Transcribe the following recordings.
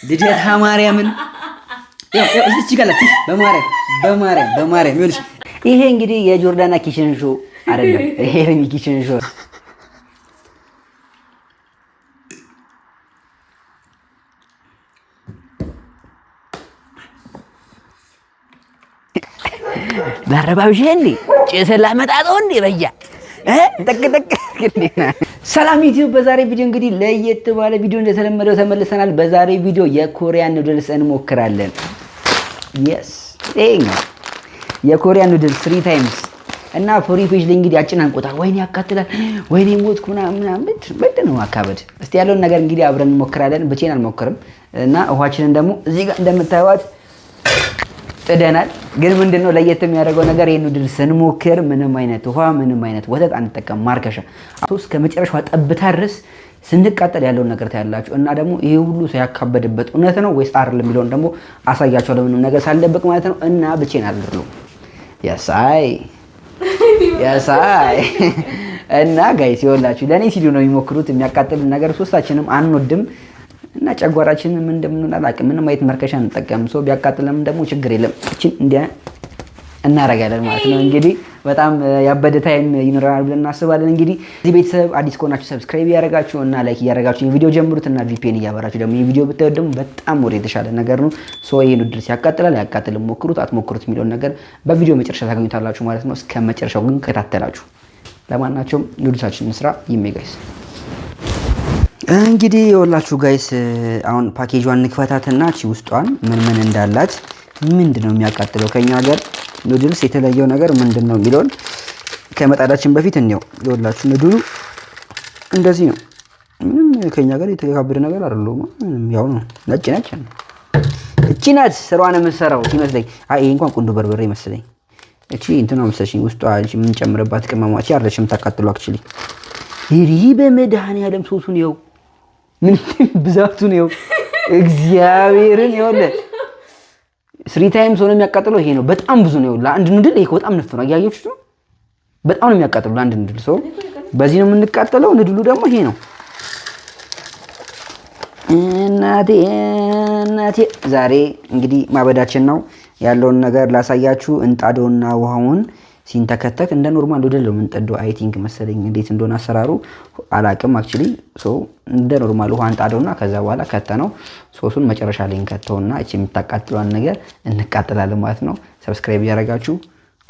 ልደታ ማርያምን እዚች ጋር በማርያም ይኸውልሽ፣ ይሄ እንግዲህ የጆርዳና ኪችን ሾው አይደለም፣ ይሄ የሚ ኪችን ሾው ላረባብሽ እንዴ ጭስ ላመጣጣው እንዴ በያ ጠቅ ሰላም ዩቲዩብ። በዛሬ ቪዲዮ እንግዲህ ለየት ባለ ቪዲዮ እንደተለመደው ተመልሰናል። በዛሬ ቪዲዮ የኮሪያን ኑድልስ እንሞክራለን። የስ የኮሪያን ኑድልስ 3 ታይምስ እና ፎሪ ፔጅ ላይ እንግዲህ አጨናንቆታል። ወይኔ ያካትላል፣ ወይኔ ሞትኩ ምናምን ምንድን ነው አካበድ። እስቲ ያለውን ነገር እንግዲህ አብረን እንሞክራለን። ብቻዬን አልሞክርም እና ውሃችንን ደግሞ እዚህ ጋር እንደምታዩት ጥደናል። ግን ምንድነው ለየት የሚያደርገው ነገር ይሄን ኑድልስ ስንሞክር ምንም አይነት ውሃ ምንም አይነት ወተት አንጠቀም። ማርከሻ እስከ መጨረሻው ጠብታ ድረስ ስንቃጠል ያለውን ነገር ታያላችሁ። እና ደግሞ ይሄ ሁሉ ሳያካበድበት እውነት ነው ወይስ አይደለም የሚለውን ደግሞ አሳያችኋለሁ፣ ምንም ነገር ሳልደብቅ ማለት ነው። እና ብቻዬን አይደለም ያሳይ እና ጋይስ ይኸውላችሁ ለኔ ሲሉ ነው የሚሞክሩት። የሚያቃጥል ነገር ሶስታችንም አንወድም እና ጨጓራችንን ምን እንደምንሆን አላውቅም። ምንም አይነት መርከሻ እንጠቀም። ሰው ቢያቃጥለም ደግሞ ችግር የለም፣ እቺን እንዲያ እናረጋለን ማለት ነው። እንግዲህ በጣም ያበደ ታይም ይኖራል ብለን እናስባለን። እንግዲህ እዚህ ቤተሰብ አዲስ ከሆናችሁ ሰብስክራይብ ያደርጋችሁ እና ላይክ ያደርጋችሁ የቪዲዮ ጀምሩት እና ቪፒኤን እያበራችሁ ደግሞ የቪዲዮ ብታዩት ደግሞ በጣም ወደ የተሻለ ነገር ነው። ሶ ይሄ ኑድልስ ያቃጥላል ያቃጥልም፣ ሞክሩት አትሞክሩት የሚለውን ነገር በቪዲዮ መጨረሻ ታገኙታላችሁ ማለት ነው። እስከ መጨረሻው ግን ከታተላችሁ። ለማናቸውም ኑድልሳችንን እንስራ ይሜጋይስ። እንግዲህ የወላችሁ ጋይስ አሁን ፓኬጇን እንክፈታትና እቺ ውስጧን ምን ምን እንዳላት ምንድነው የሚያቃጥለው ከኛ ሀገር ኑድልስ የተለየው ነገር ምንድነው የሚለውን ከመጣዳችን በፊት እንየው። የወላችሁ ኑድሉ እንደዚህ ነው። ምንም ከኛ ሀገር የተካበደ ነገር አይደለም። ያው ነው፣ ነጭ ነው። እቺ ናት ስራዋን የምትሰራው ሲመስለኝ። አይ ይሄ እንኳን ቁንዶ በርበሬ ይመስለኝ። እቺ እንትን ነው መሰለኝ ውስጧ ምን ጨምረባት ቅመማች አይደለችም የምታቃጥለው። አክቹሊ ይሄ በመድኃኒዓለም ሶሱን ይኸው ምን ብዛቱ ነው እግዚአብሔርን ይወለ 3 ታይምስ ሆኖ የሚያቃጥለው ይሄ ነው። በጣም ብዙ ነው ለአንድ ኑድል። ይሄ በጣም ነፍ ነው። አያያችሁት ነው። በጣም ነው የሚያቃጥለው ለአንድ ኑድል። ሰው በዚህ ነው የምንቃጠለው። ኑድሉ ደግሞ ይሄ ነው። እናቴ ዛሬ እንግዲህ ማበዳችን ነው ያለውን ነገር ላሳያችሁ። እንጣዶና ውሃውን ሲንተከተክ እንደ ኖርማል ኑድል ነው የምንጠደው። አይ ቲንክ መሰለኝ እንዴት እንደሆነ አሰራሩ አላቅም። አክቹሊ ሶ እንደ ኖርማል ውሃ እንጣደውና ከዛ በኋላ ከተነው ሶሱን መጨረሻ ላይ እንከተውና እቺ የምታቃጥሏን ነገር እንቃጥላለን ማለት ነው። ሰብስክራይብ ያደርጋችሁ።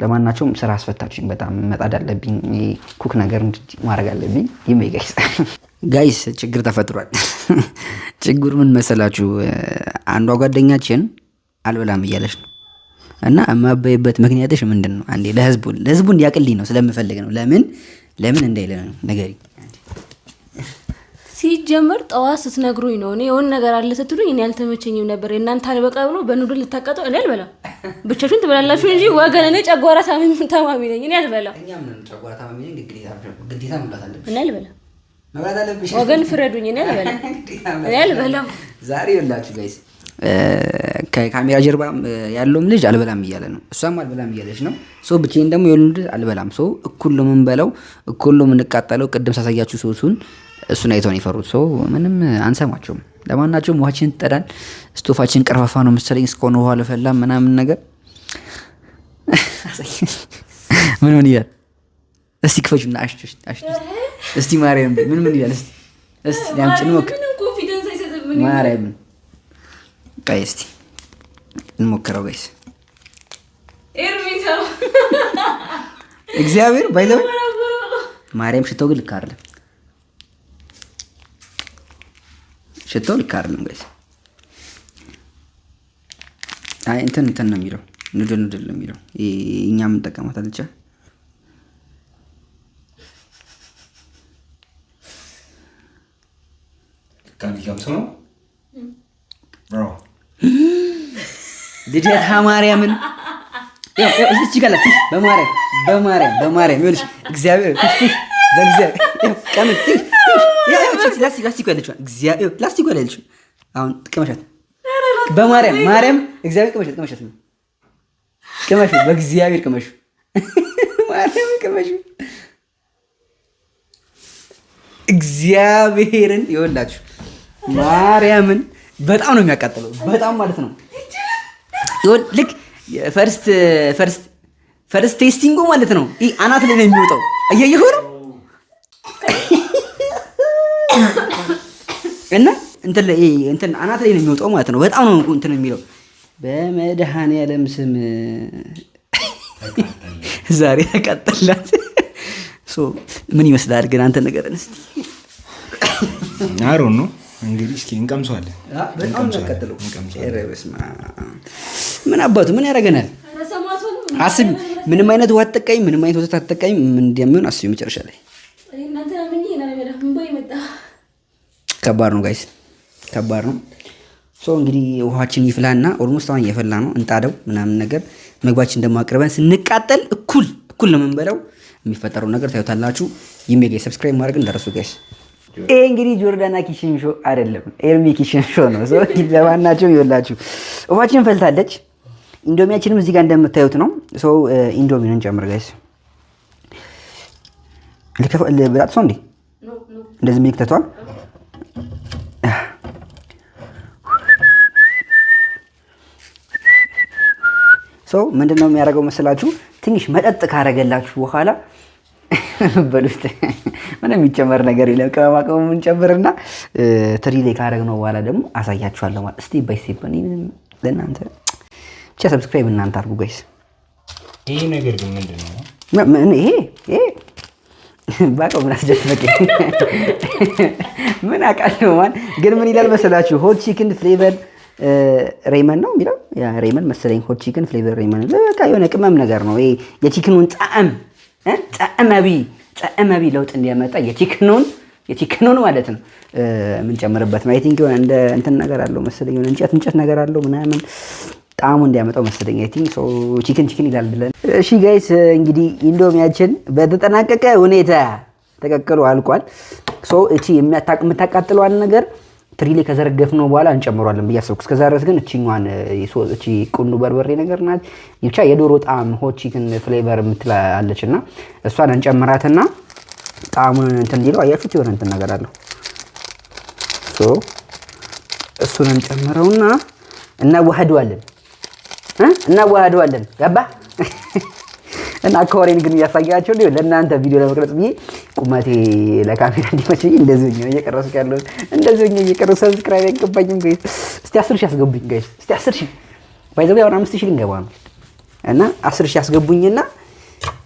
ለማናቸውም ስራ አስፈታችሁኝ። በጣም መጣድ አለብኝ፣ ኩክ ነገር ማድረግ አለብኝ። ይሜጋይስ ጋይስ ችግር ተፈጥሯል። ችግሩ ምን መሰላችሁ? አንዷ ጓደኛችን አልበላም እያለች ነው እና የማበይበት ምክንያትሽ ምንድን ነው? አንዴ ለህዝቡ እንዲያቅልኝ ነው ስለምፈልግ ነው። ለምን እንዳይለ ነው ነገሪ። ሲጀመር ጠዋት ስትነግሩኝ ነው እኔ የሆነ ነገር አለ ስትሉኝ እኔ አልተመቸኝም ነበር። እናንተ አልበቃ ብሎ በኑድል ልታቀጠው እኔ አልበላም። ብቻችሁን ትበላላችሁ እንጂ ወገን እኔ ጨጓራ ታማሚ ነኝ። እኔ አልበላም። እኛም ነን ጨጓራ ታማሚ ነኝ። ግዴታ መብላት አለብኝ። እኔ አልበላም። መብላት አለብኝ። ወገን ፍረዱኝ። እኔ አልበላም። ዛሬ ይላችሁ ጋይስ ከካሜራ ጀርባ ያለውም ልጅ አልበላም እያለ ነው፣ እሷም አልበላም እያለች ነው። ሶ ብቻዬን ደግሞ የወንድ አልበላም። ሶ እኩል ነው የምንበላው፣ እኩል ነው የምንቃጠለው። ቅድም ሳሳያችሁ ሶሱን እሱን አይተው ነው የፈሩት። ሶ ምንም አንሰማቸውም። ለማናቸውም ውሃችን ጠዳን። ስቶፋችን ቀርፋፋ ነው መሰለኝ እስከሆነ ውሃ ለፈላም ምናምን ነገር ምን ይላል? እስቲ ክፈቹና አሽቱ እስቲ ማርያም ምን ይላል? እስቲ ያምጭን ሞክ ማርያም ጋይስ እንሞክረው ጋይስ። እግዚአብሔር ባይዘው ማርያም ሽታው ግን ልክ አይደለም። ሽታው ልክ አይደለም ጋይስ። አይ እንትን ነው የሚለው ኑድል ነው የሚለው። እኛ ምን ተቀማታ ልቻ ካንዲካም ሰው ብሮ ልደታ ማርያምን እዚች ጋር በማርያም ይኸውልሽ እግዚአብሔር በእግዚአብሔር ቀምት ላስቲክ ያለችው እግዚአብሔር ላስቲክ ያለችው አሁን ቅመሻት በማርያም እግዚአብሔር ቅመሻት በእግዚአብሔር ቅመሹ ማርያም ቅመሹ እግዚአብሔርን ይኸውላችሁ ማርያምን በጣም ነው የሚያቃጥለው። በጣም ማለት ነው ይሁን ልክ ፈርስት ቴስቲንጉ ማለት ነው። ይሄ አናት ላይ ነው የሚወጣው። እያየሁ ነው እና እንትን አናት ላይ ነው የሚወጣው ማለት ነው። በጣም ነው እንትን የሚለው። በመድኃኔዓለም ስም ዛሬ ተቃጠላት። ምን ይመስላል ግን አንተ ንገረን እስኪ። አሮን ነው እንግዲህ እስኪ እንቀምሰዋለን። ምን አባቱ ምን ያደርገናል? አስቢ። ምንም አይነት ውሃ አትጠቃሚ፣ ምንም አይነት ወተት አትጠቃሚ። ምን እንደሚሆን አስቢ መጨረሻ ላይ። ከባድ ነው ጋይስ፣ ከባድ ነው። እንግዲህ ውሃችን ይፍላና ኦልሞስት አሁን እየፈላ ነው። እንጣደው ምናምን ነገር ምግባችን ደግሞ አቅርበን ስንቃጠል እኩል ነው የምንበላው። የሚፈጠረው ነገር ታዩታላችሁ። ይሜ ሰብስክራይብ ማድረግ እንዳረሱ ጋይስ። ይሄ እንግዲህ ጆርዳና ኪችን ሾው አይደለም፣ ኤርሚ ኪችን ሾው ነው። ለማናቸው ይወላችሁ ውሃችን ፈልታለች። ኢንዶሚያችንም እዚህ ጋር እንደምታዩት ነው። ኢንዶሚን እንጨምር ጋይስ። በጣም ሰው እንዴ እንደዚህ የሚክተቷል። ምንድነው የሚያደርገው መስላችሁ? ትንሽ መጠጥ ካረገላችሁ በኋላ በሉት ምንም የሚጨመር ነገር የለም። ቅመማ ቅመም እንጨምርና ትሪ ላይ ካረግነው በኋላ ደግሞ አሳያችኋለሁ ማለት ስቴፕ ባይ ስቴፕ። ለእናንተ ብቻ ሰብስክራይብ እናንተ አድርጉ ጋይስ። ይሄ ነገር ግን ምንድነው? ይሄ ባቀው ምን አስደነቀኝ? ምን አውቃለሁ ማን ግን ምን ይላል መሰላችሁ? ሆት ቺክን ፍሌቨር ሬመን ነው የሚለው። ያ ሬመን መሰለኝ። ሆት ቺክን ፍሌቨር ሬመን በቃ የሆነ ቅመም ነገር ነው። ይሄ የቺክኑን ጣዕመቢ ለውጥ እንዲያመጣ የቺክኑን ማለት ነው የምንጨምርበት ነው። አይ ቲንክ የሆነ እንደ እንትን ነገር አለው መሰለኝ፣ የሆነ እንጨት ነገር አለው ምናምን ጣዕሙ እንዲያመጣው መሰለኝ። አይ ቲንክ ቺክን ይላል ብለን። እሺ ጋይስ እንግዲህ ኢንዶሚያችን በተጠናቀቀ ሁኔታ ተቀቅሎ አልቋል። እቺ የምታቃጥለዋን ነገር ትሪ ላይ ከዘረገፍነው በኋላ እንጨምሯለን ብዬ አሰብኩ። እስከዛ ድረስ ግን እቺ ቁንዱ በርበሬ ነገር ናት። ብቻ የዶሮ ጣዕም ሆት ቺክን ፍሌቨር የምትላለች እና እሷን እንጨምራትና ጣዕሙን እንትን እንዲለው አያችሁት፣ የሆነ እንትን ነገር አለው። እሱን እንጨምረውና እናዋህደዋለን። ገባ እና አካወሬን ግን እያሳያቸው ለእናንተ ቪዲዮ ለመቅረጽ ብዬ ቁመቴ ለካሜራ እንዲመቸኝ እንደዚህ ነው እየቀረስኩ ያለሁት። እንደዚህ ነው እየቀረስኩ። ሰብስክራይብ አይገባኝም ጋይስ። እስቲ 10,000 አስገቡኝ ጋይስ። እስቲ 10,000 ባይዘው አሁን 5,000 ልንገባ ነው እና 10,000 አስገቡኝና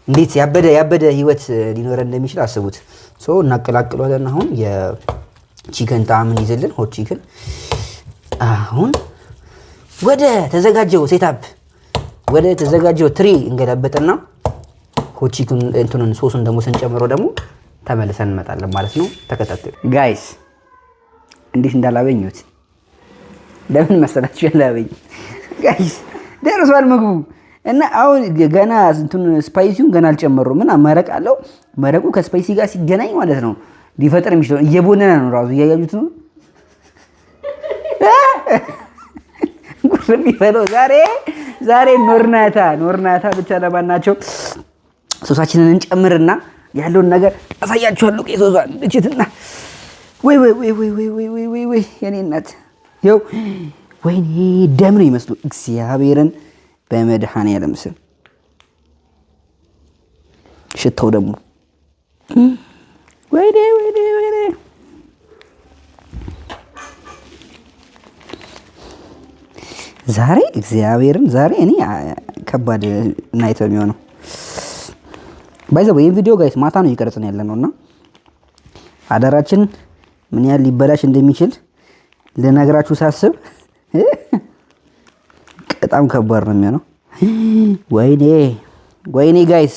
እንዴት ያበደ ህይወት ሊኖረን እንደሚችል አስቡት። እናቀላቅለዋለን። አሁን የቺክን ጣዕም እንይዝልን ሆት ቺክን። አሁን ወደ ተዘጋጀው ሴታፕ ወደ ተዘጋጀው ትሪ እንገለበጥና ሆት ቺክን እንትኑን ሶሱን ደግሞ ስንጨምረው ደግሞ ተመልሰን እንመጣለን ማለት ነው። ተከታተሉ ጋይስ። እንዴት እንዳላበኙት ለምን መሰላችሁ? ያላበኝ ጋይስ ደርሷል ምግቡ እና አሁን ገና እንትን ስፓይሲውን ገና አልጨመሩም። ምን መረቅ አለው። መረቁ ከስፓይሲ ጋር ሲገናኝ ማለት ነው ሊፈጠር የሚችለው እየቦነነ ነው ራሱ። እያያችሁት ነው ጉርም ይፈለው ዛሬ ኖርናታ ብቻ ለማናቸው ሶሳችንን እንጨምርና ያለውን ነገር አሳያችኋለሁ። ቄሶዛን እችትና ወይ የኔ እናት ይኸው ወይኔ ደም ነው ይመስሉ እግዚአብሔርን በመድኃኔዓለም ስም ሽታው ደግሞ ወይኔ ዛሬ እኔ ከባድ ናይት የሚሆነው ባይዘው ይሄን ቪዲዮ ጋይስ ማታ ነው እየቀረጽን ያለነውና አዳራችን ምን ያህል ሊበላሽ እንደሚችል ልነግራችሁ ሳስብ በጣም ከባድ ነው የሚሆነው። ወይኔ ጋይስ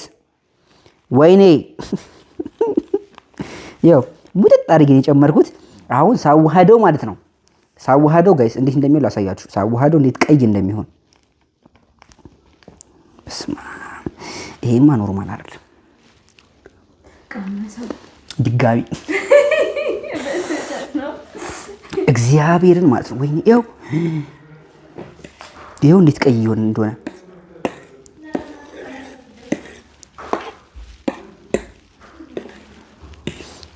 ያው ሙጥጥ አድርጌ የጨመርኩት አሁን ሳዋሃደው ማለት ነው። ጋይስ እንዴት እንደሚሆን ላሳያችሁ። ሳዋሃደው እንዴት ቀይ እንደሚሆን በስመ አብ። ይሄማ ኖርማል አይደለም። ድጋሚ እግዚአብሔርን ማለት ነው። ወይኔ ይኸው እንዴት ቀይ ይሆን እንደሆነ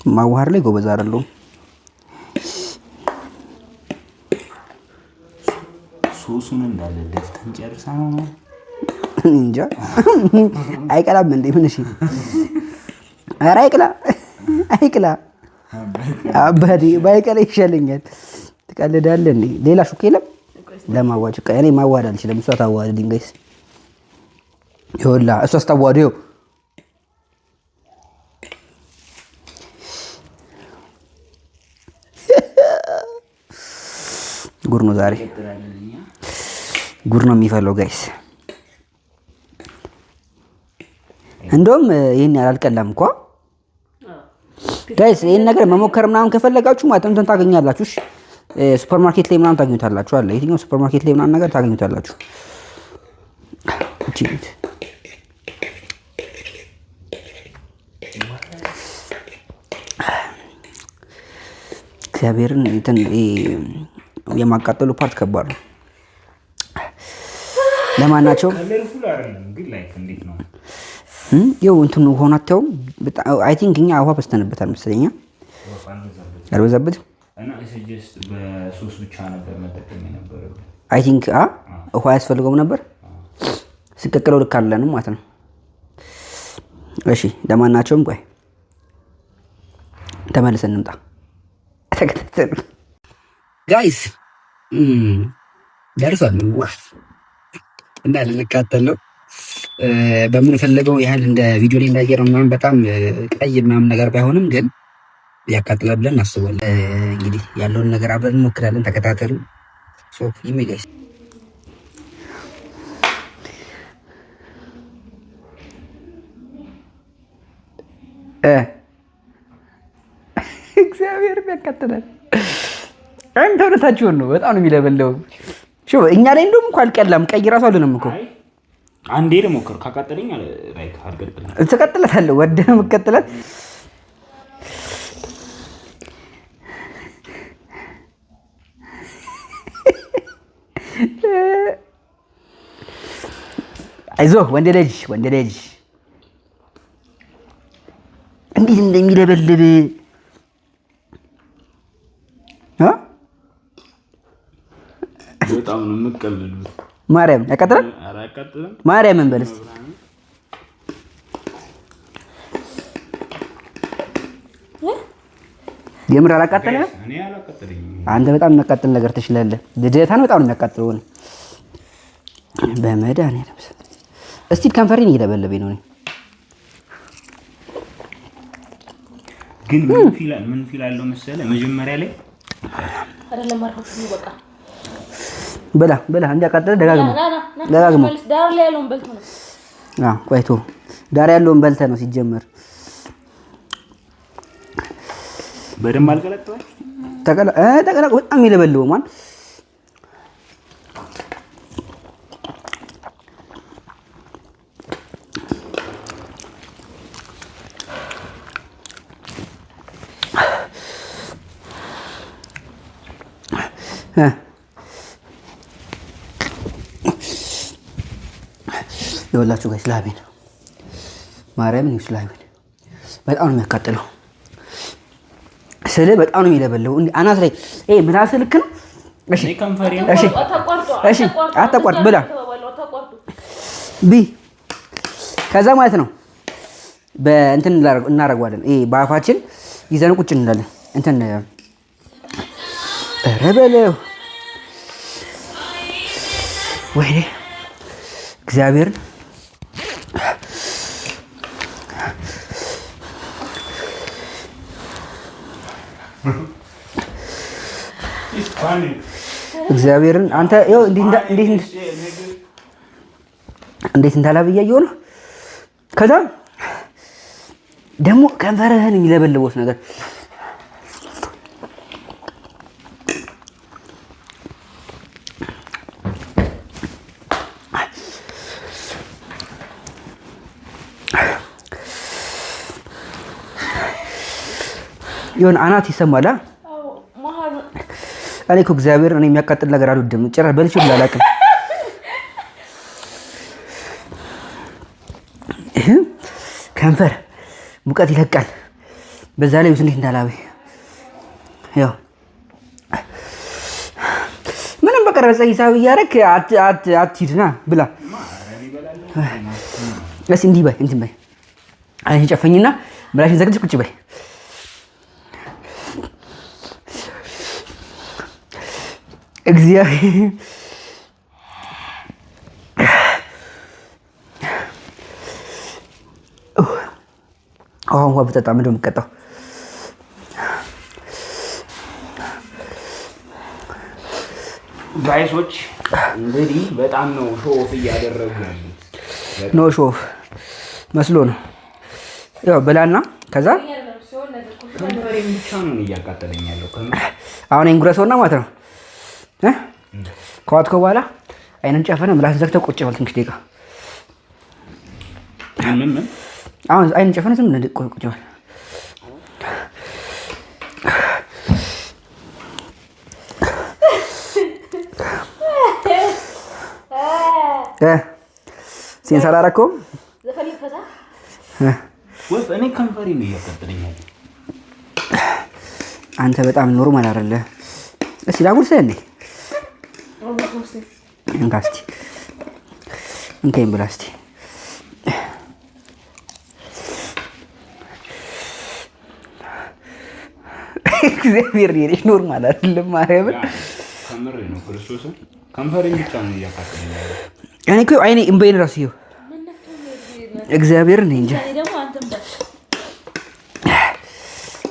ማዋሃር ላይ ጎበዝ አይደለሁም። ሶሱን እንዳለ ደፍተን ጨርሳ ነው እንጃ። አይቀላም እንዴ? ምን? እሺ ኧረ አይቅላ አባቴ ባይቀላ ይሻለኛል። ትቀልዳለህ እንዴ? ሌላ ሹክ የለም ለማዋጭ። እኔ ማዋድ አልችልም። እሷ ታዋድልኝ ጋይስ። ይኸውልህ እሷ ስታዋደው ጉር ነው ዛሬ፣ ጉር ነው የሚፈለው ጋይስ። እንደውም ይሄን ያላልቀላም እኮ ጋይስ። ይሄን ነገር መሞከር ምናምን ከፈለጋችሁ ማለት እንትን ታገኛላችሁ። እሺ ሱፐር ማርኬት ላይ ምናምን ታገኙታላችሁ አለ። የትኛው ሱፐር ማርኬት ላይ ምናምን ነገር ታገኙታላችሁ። እግዚአብሔርን እንትን የማቃጠሉ ፓርት ከባድ ነው። ለማናቸው ይኸው እንትኑ ሆናቸው አይ ቲንክ እኛ ውሃ በስተንበታል መሰለኝ። አልበዛበትም። አይ ቲንክ ውሃ ያስፈልገውም ነበር። ሲቀቅለው ልክ አለንም ማለት ነው። እሺ ለማናቸውም ቆይ ተመልሰን እንምጣ። ተከታተሉ ጋይስ። ደርሷል እና ልንቃጠል ነው። በምንፈልገው ያህል እንደ ቪዲዮ ላይ እንዳየነው ምናምን በጣም ቀይ ምናምን ነገር ባይሆንም ግን ያቃጥላል ብለን እናስባለን። እንግዲህ ያለውን ነገር አብረን እንሞክራለን። ተከታተሉ። ሶ ይሜ ጋይስ እግዚአብሔር ያቃጥላል። አንተ እውነታችሁን ነው። በጣም ነው የሚለበለው። ሹ እኛ ላይ እንደውም እንኳን አልቀላም። ቀይ ራሱ አልሆነም እኮ አንዴ ልሞክር። ካቃጠለኝ ላይክ አልቀጥልም። ትቀጥለታለህ። ወደህ ነው የምትቀጥላት። አይዞህ ወንድ ልጅ እንዴት እንደሚለበልብ በጣም ነው የምትቀልሉት። ማርያም ያቃጥላል። ማርያም እንበል እስኪ። የምር አላቃጠለም። አንተ በጣም የሚያቃጥል ነገር ትችላለህ። ልደታን በጣም ነው የሚያቃጥለው። በመድኃኒዓለም እስቲ ከንፈሬን እየለበለበኝ ነው። ግን ምን ፊል አለው መሰለህ መጀመሪያ ላይ አይደለም አርፎሽ በቃ በላ እንዲያቃጥል ደጋግሞ ዳር ላይ ያለውን በልቶ ነው። ቆይቶ ዳር ያለውን በልተ ነው ሲጀመር። በደንብ አልቀለጠዋል። ተቀላ በጣም ይለበልበው ማን ይኸውላችሁ ጋይስ ላቤን ማርያምን ይስላቤን በጣም ነው የሚያቃጥለው። ስለ በጣም ነው የሚለበለው። አናት ላይ ምላስ ልክ ነው። እሺ አታቋርጥ ብላ ከዛ ማለት ነው በእንትን እናደርገዋለን። በአፋችን ይዘን ቁጭ እንላለን። እንትን ኧረ በለው ወይኔ እግዚአብሔርን እግዚአብሔርን አንተ ይኸው እንዴት እንዳላብያየው ነው። ከዛ ደግሞ ከንፈርህን የሚለበልቦት ነገር የሆነ አናት ይሰማል። እኔ እኮ እግዚአብሔር እኔ የሚያቃጥል ነገር አልወድም። ጭራሽ በልቼው አላውቅም። ከንፈር ሙቀት ይለቃል። በዛ ላይ እንዴት እንዳላበ ያው ምንም በቃ ቀረጸ ሂሳብ እያደረክ አትሂድና ብላ። እስኪ እንዲህ በይ እንትን በይ አይንሽን ጨፈኝና ምላሽን ዘግተሽ ቁጭ በይ። እግዚአብሔር አሁን ውሃ ብጠጣ ምንድን ነው የምትቀጣው? ጋይሶች እንግዲህ በጣም ነው ሾፍ እያደረጉ ያሉት። ኖ ሾፍ መስሎ ነው። ያው ብላና ከዛ ከንፈሬን ብቻ ነው እያቃጠለኝ ያለው። አሁን እንጉረሰውና ማለት ነው ከዋጥኮ በኋላ አይንን ጨፈነ ምላስን ዘግተህ ቁጭ በል ትንሽ ደቂቃ። ምን አሁን አይንን ጨፈነ ዝም ብለህ ቁጭ በል። ሴንስ አላደረከውም? እኔ ከንፈሬን ነው እያቃጠለኝ ያለው። አንተ በጣም ኖርማል አይደለህ። እስኪ ላጉርስህ እንዴ? እንካ እስኪ እንከኝ ብላ እስኪ። እግዚአብሔር ይሄ ኖርማል አይደለም። ማርያምን ከምሬ ነው ክርስቶስን ከንፈሬን ብቻ ነው እያቃጠለኝ ያለው። እኔ እኮ አይኔ እምበይን እራሱ ይኸው እግዚአብሔር ነኝ እንጂ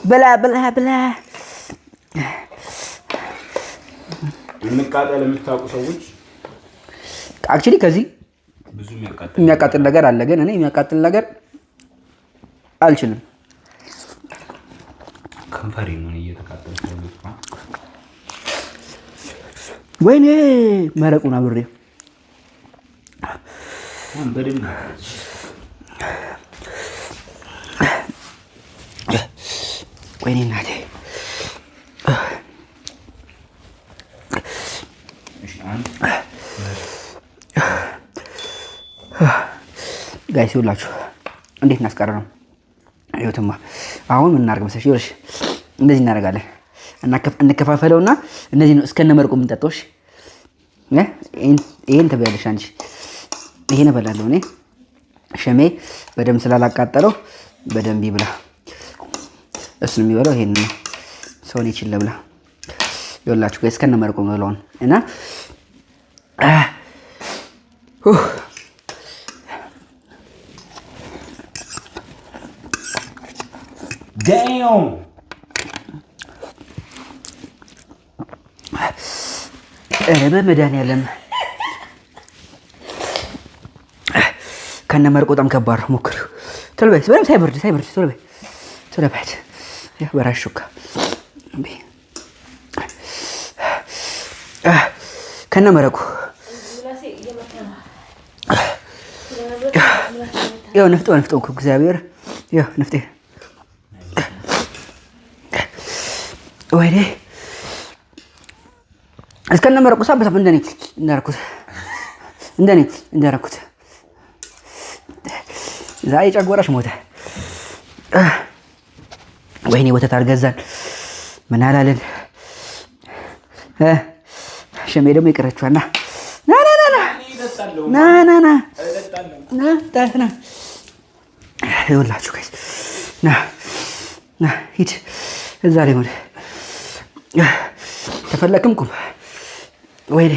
ብላ ብላ ብላ። እንቃጠል የምታውቁ ሰዎች አክቹሊ ከዚህ ብዙ የሚያቃጥል ነገር አለ፣ ግን እኔ የሚያቃጥል ነገር አልችልም። ከንፈሬ ነው እየተቃጠለ ያለው። ወይኔ መረቁን አብሬ በደንብ ወይኔ እናቴ። ጋይስ ይኸውላችሁ እንዴት እናስቀር ነው። ይኸውትማ አሁን ምን እናድርግ መሰለሽ? ይኸውልሽ እንደዚህ እናደርጋለን። እንከፋፈለውና እነዚህ ነው እስከነ መርቁ የምንጠጣው። እሺ ይሄን ትበያለሽ አንቺ፣ ይሄን እበላለሁ እኔ። ሸሜ በደንብ ስላላቃጠለው በደንብ ይብላ። እሱን የሚበላው ይሄን ነው። ሰውን ይችል ብላ ይኸውላችሁ ጋይስ እስከነ መርቁ ነው እና ዳም በመድኃኒዓለም ከነ መርቆ በጣም ከባድ ነው። ሞክሪው ቶሎ በይ፣ በደምብ ሳይበርድ ቶሎ በይ ቶሎ በይ። ያው በራሽ ሹካ ከነ መረቁ ያው ንፍጦ እኮ እግዚአብሔር ያው ንፍጤ ወይኔ እስከነ መረቁ ሳበሳብ እንደኔ እንዳደረኩት ዛሬ ጨጓራሽ ሞተ። ወይኔ ወተት አልገዛን ምን አላለን። ሸሜ ደግሞ ይቀረችዋል። ና ይኸውላችሁ ጋይስ ና ሂድ እዛ ላይ ሆነ ተፈለክም ቁም። ወይኔ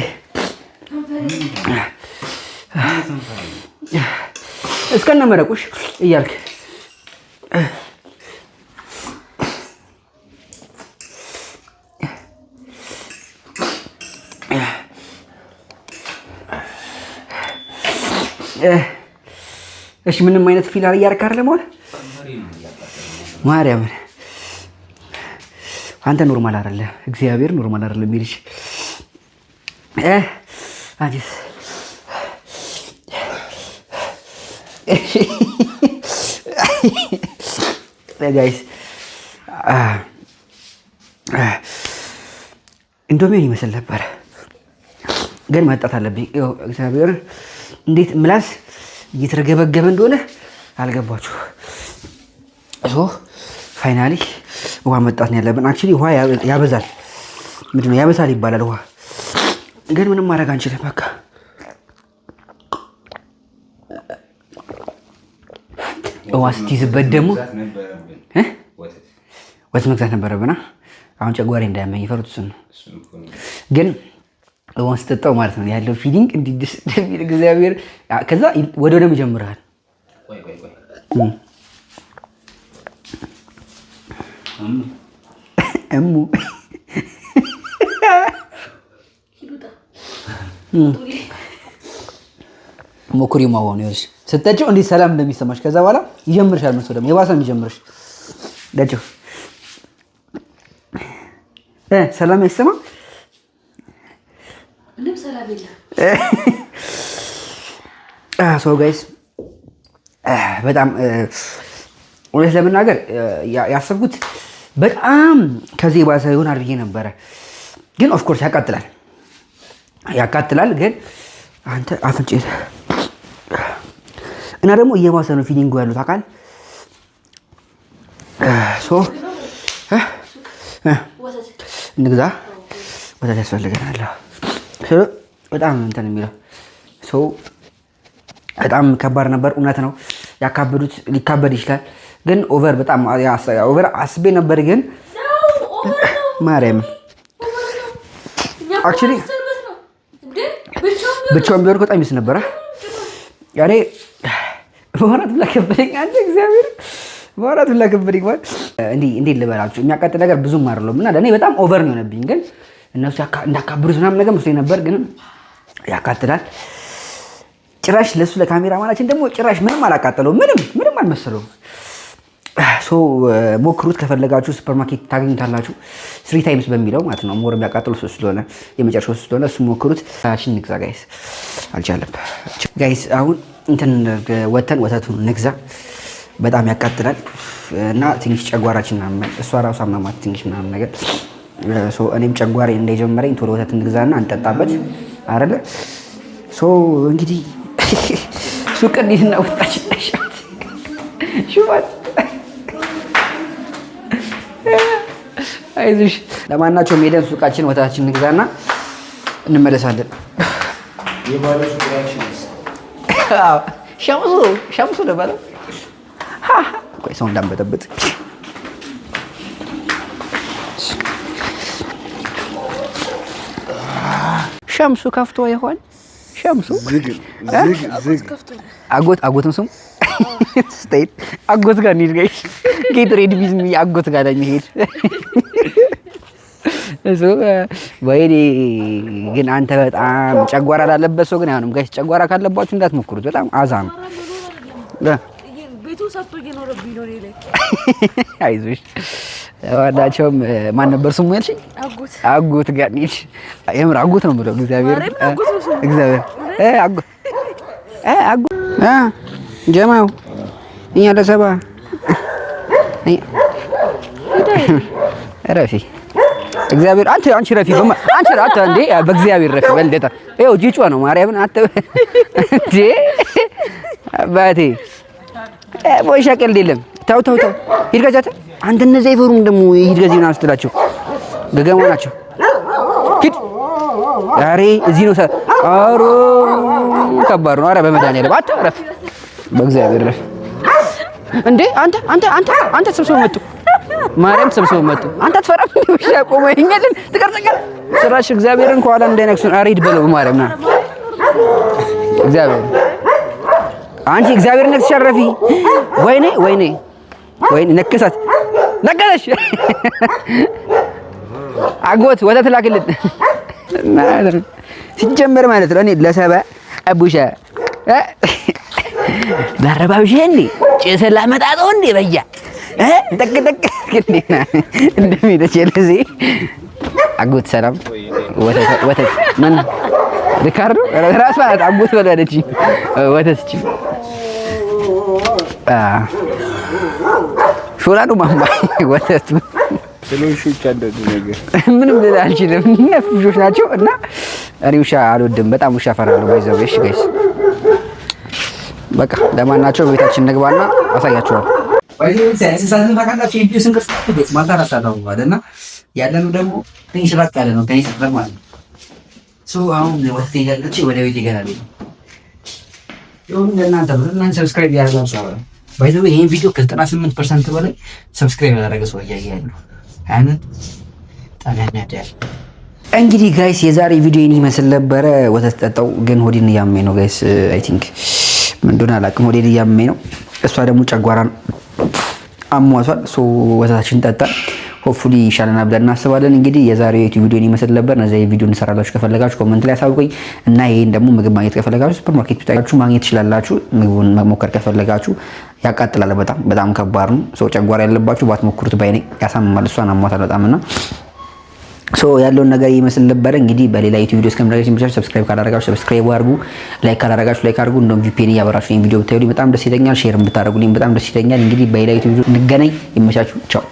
እስከነ መረቁሽ እያልክ እሺ ምንም አይነት ፊል እያደረክ አይደለም ማለት ማርያምን አንተ ኖርማል አይደለ፣ እግዚአብሔር ኖርማል አይደለ የሚልሽ አንቺስ ጋይስ ኢንዶሚን ይመስል ነበር፣ ግን መጣት አለብኝ። እግዚአብሔር እንዴት ምላስ እየተረገበገበ እንደሆነ አልገባችሁ። ፋይናሊ ውሃ መጣት ነው ያለብን። አክቹሊ ውሃ ያበዛል፣ ምንድነው ያበዛል ይባላል። ግን ምንም ማድረግ አንችልም። በቃ ውሃ ስትይዝበት ደግሞ ወተት መግዛት ነበረብና አሁን ጨጓሬ እንዳያመኝ ይፈሩት እሱን ነው። ግን ውሃን ስትጠጣው ማለት ነው ያለው ፊሊንግ እንዲህ ደስ የሚል እግዚአብሔር። ከዛ ወደ ደም ይጀምራል። እሙ ሞክሪ ማሆን ይወስ ስትጠጪው እንዴት ሰላም እንደሚሰማሽ ከዛ በኋላ ይጀምርሻል። መስሎ ደግሞ የባሰ የሚጀምርሽ ደጭው ሰላም አይሰማ ምንም ሰላም የለም። ሶ ጋይስ በጣም እውነት ለመናገር ያሰብኩት በጣም ከዚህ ባሰ ይሆናል ብዬ ነበረ። ግን ኦፍ ኮርስ ያቃጥላል። ግን አንተ አፍንጭ እና ደግሞ እየባሰ ነው ፊሊንጉ ያሉት አካል ሶ እንግዛ ወተት ያስፈልገናል። በጣም እንትን የሚለው ሰው በጣም ከባድ ነበር። እውነት ነው ያካበዱት፣ ሊካበድ ይችላል። ግን ኦቨር በጣም ኦቨር አስቤ ነበር። ግን ማርያም አክቹሊ ብቻውን ቢሆን በጣም ይስ ነበረ። ያኔ በኋላት ብላ ከበደኝ አንተ እግዚአብሔር በኋላት ብላ ከበደኝ ማለት እንዴት ልበላችሁ የሚያቃጥል ነገር ብዙም አይደለም እና ለእኔ በጣም ኦቨር ነው የሆነብኝ። ግን እነሱ እንዳካብዱት ምናምን ነገር መስሎኝ ነበር። ግን ያቃጥላል። ጭራሽ ለሱ ለካሜራ ማናችን ደግሞ ጭራሽ ምንም አላቃጠለው፣ ምንም አልመሰለውም። ሶ ሞክሩት ከፈለጋችሁ ሱፐርማርኬት ታገኙታላችሁ። 3 ታይምስ በሚለው ማለት ነው። ሞር የሚያቃጥለው እሱ ስለሆነ የመጨረሻው ስለሆነ እሱ ሞክሩት። ታችን ንግዛ ጋይስ። አልቻለም ጋይስ። አሁን እንትን ወተን ወተቱን ንግዛ። በጣም ያቃጥላል እና ትንሽ ጨጓራችን ምናምን እሷ ራሷ አማማት ትንሽ ምናምን ነገር ሶ እኔም ጨጓሬ እንደጀመረኝ ቶሎ ወተት እንግዛና አንጠጣበት አይደለ። ሶ እንግዲህ ሱቅ እንሂድና ወጣችን ታሻት ሹማት አይዞሽ። ለማናቸውም ሄደን ሱቃችን ወተታችን እንግዛና እንመለሳለን። የባለሱ ግራችን ሸምሱ ለባለው ቆይ ሰው እንዳንበጠብጥ ሸምሱ ከፍቶ ይሆን? ሸምሱ አጎትም ስሙ ስቴት አጎት ጋር እንሂድ ጋይስ። ጌት ሬድ ቢዝሚ አጎት ጋር እንሂድ። እሱ ወይኔ ግን አንተ በጣም ጨጓራ ላለበት ሰው ግን አይሆንም ጋይስ። ጨጓራ ካለባችሁ እንዳትሞክሩት። በጣም አዛ ነው። ቤቱ ሰጥቶ እየኖረብኝ ነው ላይ አይዞሽ። ዋዳቸውም ማን ነበር ስሙ ያልሽኝ? አጎት ጋር እንሂድ። የምር አጎት ነው የምለው እግዚአብሔር አጎት ጀማው እኛ ለሰባ ረፊ እግዚአብሔር አንቺ ረፊ አንቺ እንዴ በእግዚአብሔር ረፊ በልደታ ይኸው ጂጮ ነው ማርያምን አንተ እንዴ አባቴ ቦይሻ ቀልድ የለም። ተው ሂድ ገዛተ አንተ እነዚህ አይፈሩም ደግሞ ሂድ ገዚህ ምናምን ስትላቸው ገገማ ናቸው። ሂድ ዛሬ እዚህ ነው አሮ ከባድ ነው። ኧረ በመድኃኒዓለም አትረፍ በእግዚአብሔር ረፍ እንዴ አንተ ሰብስበው መጡ ማርያም ሰብስበው መጡ። አንተ አትፈራም? ውሻ ቆሞ ይኛልን ትቀርጸኛል ጭራሽ እግዚአብሔርን ከኋላ እንዳይነክሱን። ኧረ ሂድ በለው ማርያም ና እግዚአብሔር አንቺ እግዚአብሔር ነክስሽ አረፊ። ወይኔ ነከሰሽ አጎት ወተት ላክልን ሲጀመር ማለት ነው። እኔ ለሰባ አቡሻ ላረባብሽ እንዴ ጭስ ላመጣጠው እንዴ በያ ጠቅ እንደሚደች ለዚህ አጎት ሰላም ወተት ማን ሪካርዶ ራስ ማለት አጎት በለደች ወተት እቺ ሾላዱ ማማ ወተት ስለውሾች አንደድ ነገር ምንም ልል አልችልም። ነፍሾች ናቸው እና እኔ ውሻ አልወድም። በጣም ውሻ ፈራለሁ። ባይዘው እሺ ጋይስ በቃ ለማናቸው ቤታችን እንግባና አሳያችኋለሁ። ባይዘው ሳይንስ ሳይንስ ታውቃላችሁ ኢንዲዩስ እንቅስቃሴ ማልታራሳ ነው አይደልና ያለነው ደግሞ ትንሽ ራቅ ያለ ነው ከኔ ሰፈር ማለት ነው። አሁን ወጥቼ ያለች ወደ ቤት ይገናል። እናንተ ሰብስክራይብ ያደርጋችሁ ባይ ዘ ወይ ይሄን ቪዲዮ ከ98% በላይ ሰብስክራይብ ያደረገ ሰው እያያሉ እንግዲህ ጋይስ የዛሬ ቪዲዮ ይመስል ነበረ። ወተት ጠጣው ግን ሆዴን እያመመኝ ነው ጋይስ። አይ ቲንክ ምን እንደሆነ አላውቅም፣ ሆዴን እያመመኝ ነው። እሷ ደግሞ ጨጓራን አሟቷል። ወተታችን ጠጣ ሆፕፉሊ ይሻለናል ብለን እናስባለን። እንግዲህ የዛሬው ዩቲዩብ ቪዲዮ ይመስል ነበር። እነዚህ ቪዲዮ እንሰራላችሁ ከፈለጋችሁ ኮሜንት ላይ አሳውቁኝ እና ይሄን ደግሞ ምግብ ማግኘት ከፈለጋችሁ ሱፐር ማርኬት ብታችሁ ማግኘት ትችላላችሁ። ምግቡን መሞከር ከፈለጋችሁ ያቃጥላል፣ በጣም ከባድ ነው። ጨጓራ ያለባችሁ ባትሞክሩት ባይ ነኝ። ያሳምማል። እሷን አሟታል በጣምና ያለውን ነገር ይመስል ነበር። እንግዲህ በሌላ ዩቲዩብ ቪዲዮ እስከምናገኝ ብቻ ሰብስክራይብ ካላደረጋችሁ ሰብስክራይብ አድርጉ፣ ላይክ ካላደረጋችሁ ላይክ አድርጉ። እንደውም ቪፒኤን እያበራችሁ ይሄን ቪዲዮ ብታዩልኝ በጣም ደስ ይለኛል። ሼርም ብታደርጉልኝ በጣም ደስ ይለኛል። እንግዲህ በሌላ ዩቲዩብ ቪዲዮ እንገናኝ። ይመቻችሁ። ቻው